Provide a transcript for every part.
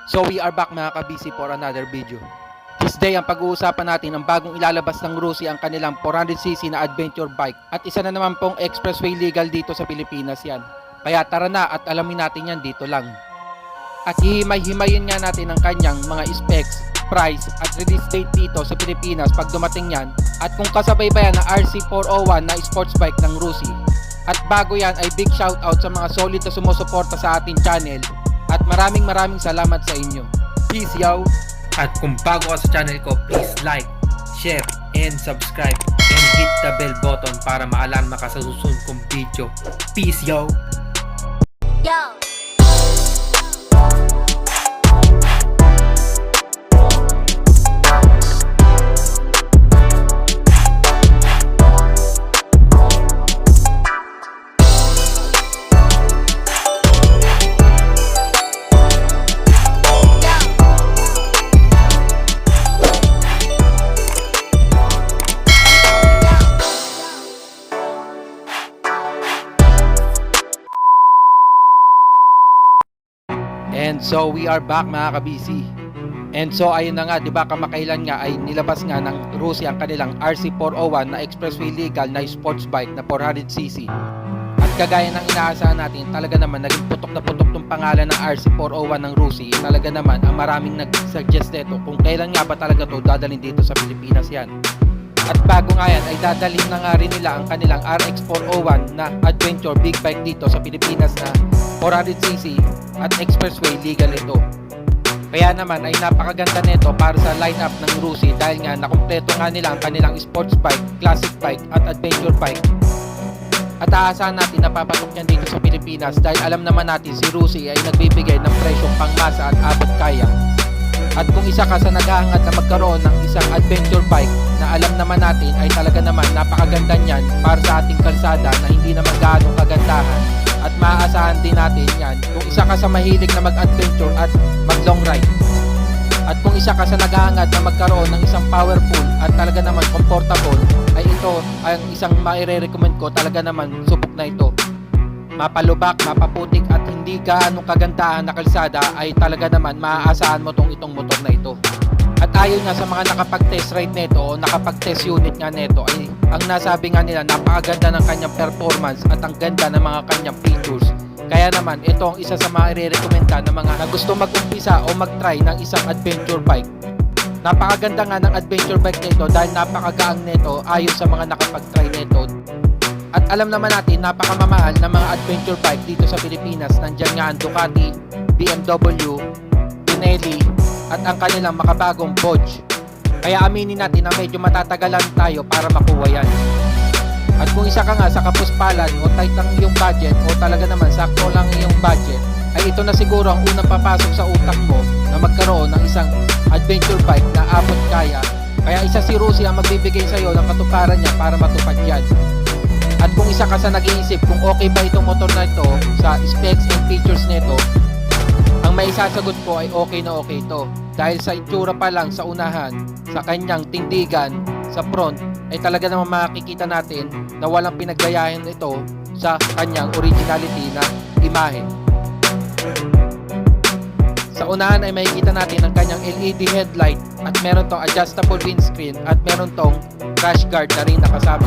So we are back mga kabisi for another video. This day ang pag-uusapan natin ang bagong ilalabas ng Rusi ang kanilang 400cc na adventure bike at isa na naman pong expressway legal dito sa Pilipinas yan. Kaya tara na at alamin natin yan dito lang. At hihimay-himayin nga natin ang kanyang mga specs, price at release date dito sa Pilipinas pag dumating yan at kung kasabay ba yan na RC401 na sports bike ng Rusi. At bago yan ay big shoutout sa mga solid na sumusuporta sa ating channel at maraming salamat sa inyo. Peace yo! At kung bago ka sa channel ko, please like, share, and subscribe and hit the bell button para ma-alarma ka sa susunod kong video. Peace yo! Yo! And so we are back mga kabisi. And so ayun na nga, 'di ba kamakailan nga ay nilabas nga ng Rusi ang kanilang RC401 na expressway legal na sports bike na 400cc. At kagaya ng inaasahan natin, talaga naman naging putok na putok tong pangalan ng RC401 ng Rusi. Talaga naman ang maraming nag-suggest nito kung kailan nga ba talaga to dadalhin dito sa Pilipinas yan. At bago nga yan ay dadalhin na nga rin nila ang kanilang RX401 na adventure big bike dito sa Pilipinas na 400cc at expressway legal ito. Kaya naman ay napakaganda nito para sa lineup ng Rusi dahil nga nakumpleto nga nila ang kanilang sports bike, classic bike at adventure bike. At aasahan natin na papatok yan dito sa Pilipinas dahil alam naman natin si Rusi ay nagbibigay ng presyong pangmasa at abot kaya. At kung isa ka sa naghahangad na magkaroon ng isang adventure bike na alam naman natin ay talaga naman napakaganda niyan para sa ating kalsada na hindi naman gaano kagandahan at maaasahan din natin yan kung isa ka sa mahilig na mag-adventure at mag-long ride. At kung isa ka sa naghahangad na magkaroon ng isang powerful at talaga naman comfortable ay ito ang isang maire-recommend ko, talaga naman subok na ito. Mapalubak, mapaputik at hindi gaano kagandahan na kalsada ay talaga naman maaasahan mo itong motor na ito. At ayon nga sa mga nakapag-test ride nito o nakapag-test unit nga nito ay ang nasabi nga nila napakaganda ng kanyang performance at ang ganda ng mga kanyang features. Kaya naman ito ang isa sa mga i-recommenda ng mga na gusto mag-umpisa o mag-try ng isang adventure bike. Napakaganda nga ng adventure bike nito dahil napakagaang nito ayon sa mga nakapag-try nito. At alam naman natin napakamamahal ng mga adventure bike dito sa Pilipinas. Nandiyan nga ang Ducati, BMW, Pinelli at ang kanilang makabagong Bodge. Kaya aminin natin na medyo matatagalan tayo para makuha yan. At kung isa ka nga sa kapuspalan o tight lang iyong budget o talaga naman sakto lang iyong budget, ay ito na siguro ang unang papasok sa utak mo na magkaroon ng isang adventure bike na abot kaya. Kaya isa si Rusi ang magbibigay sa iyo ng katuparan niya para matupad yan. At kung isa ka sa nag-iisip kung okay ba itong motor na ito sa specs and features nito, ang maisasagot ko ay okay na okay ito. Dahil sa itsura pa lang sa unahan, sa kanyang tindigan, sa front, ay talaga naman makikita natin na walang pinaggayahin ito sa kanyang originality na imahe. Sa unahan ay makikita natin ang kanyang LED headlight at meron tong adjustable windscreen at meron tong crash guard na rin nakasama.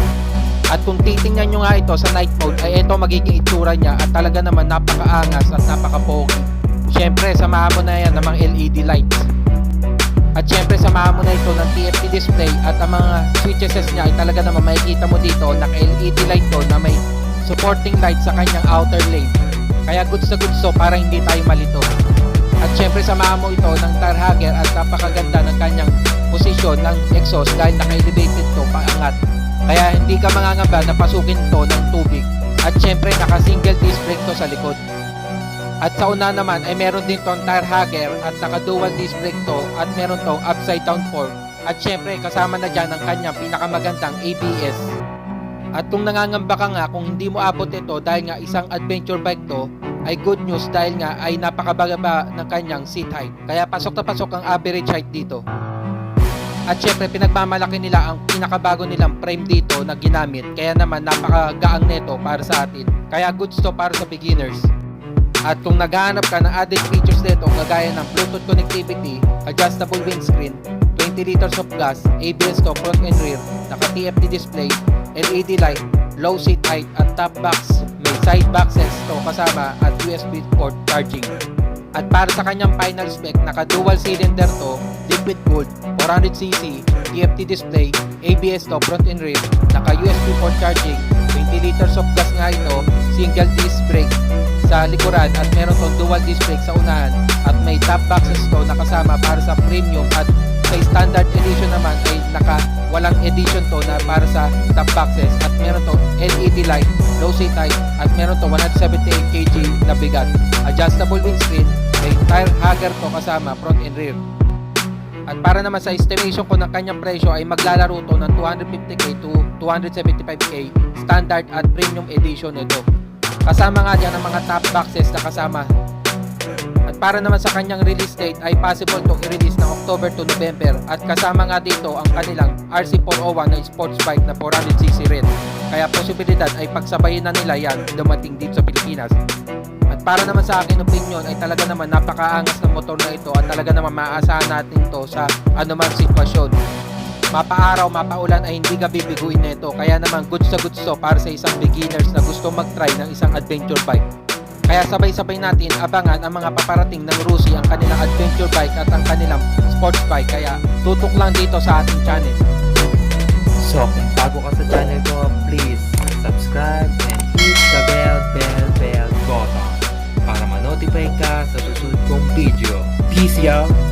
At kung titingnan nyo nga ito sa night mode ay ito magiging itsura niya at talaga naman napakaangas at napaka-pogi. Syempre samahan mo na yan ng mga LED lights. At syempre samahan mo na ito ng TFT display at ang mga switches niya ay talaga naman makikita mo dito naka-LED light to na may supporting light sa kanyang outer lane. Kaya goods na goods to para hindi tayo malito. At syempre samahan mo ito ng tar hugger at napakaganda ng kanyang posisyon ng exhaust dahil naka-elevated to paangat. Kaya hindi ka mangangamba na pasukin to ng tubig. At syempre naka single disc brake to sa likod. At sa una naman ay meron din tong tire hugger at naka dual disc brake to at meron tong upside down fork. At syempre kasama na dyan ang kanyang pinakamagandang ABS. At kung nangangamba ka nga kung hindi mo abot ito dahil nga isang adventure bike to, ay good news dahil nga ay napakababa ng kanyang seat height. Kaya pasok na pasok ang average height dito. At syempre pinagmamalaki nila ang pinakabago nilang frame dito na ginamit. Kaya naman napakagaang neto para sa atin. Kaya goods to para sa beginners. At kung naghahanap ka ng added features nito kagaya ng Bluetooth connectivity, adjustable windscreen, 20 liters of gas, ABS to front and rear, naka-TFT display, LED light, low seat height at top box, may side boxes to kasama at USB port charging. At para sa kanyang final spec, naka dual cylinder to, liquid cooled, 400cc, TFT display, ABS to front and rear, naka USB port charging, 20 liters of gas nga ito, single disc brake sa likuran at meron tong dual disc brake sa unahan at may top boxes to nakasama para sa premium at sa standard edition naman ay walang edition to na para sa top boxes at meron to LED light, low seat height at meron to 178 kg na bigat, adjustable windscreen, may tire hugger to kasama front and rear. At para naman sa estimation ko ng kanyang presyo ay maglalaro to ng 250k to 275k standard at premium edition nito. Kasama nga dyan ang mga top boxes na kasama. At para naman sa kanyang release date ay possible to i-release ng October to November at kasama nga dito ang kanilang RC401 na sports bike na 400cc rin. Kaya posibilidad ay pagsabayin na nila yan dumating dito sa Pilipinas. At para naman sa akin opinion ay talaga naman napakaangas ng motor na ito at talaga naman maaasahan natin to sa anumang sitwasyon. Mapaaraw, mapaulan ay hindi ka bibiguin nito. Kaya naman goods to para sa isang beginners na gusto mag-try ng isang adventure bike. Kaya sabay-sabay natin abangan ang mga paparating ng Rusi, ang kanilang adventure bike at ang kanilang sports bike. Kaya tutok lang dito sa ating channel. So, kung bago ka sa channel ko, please subscribe and hit the bell button para ma-notify ka sa susunod kong video. Peace out!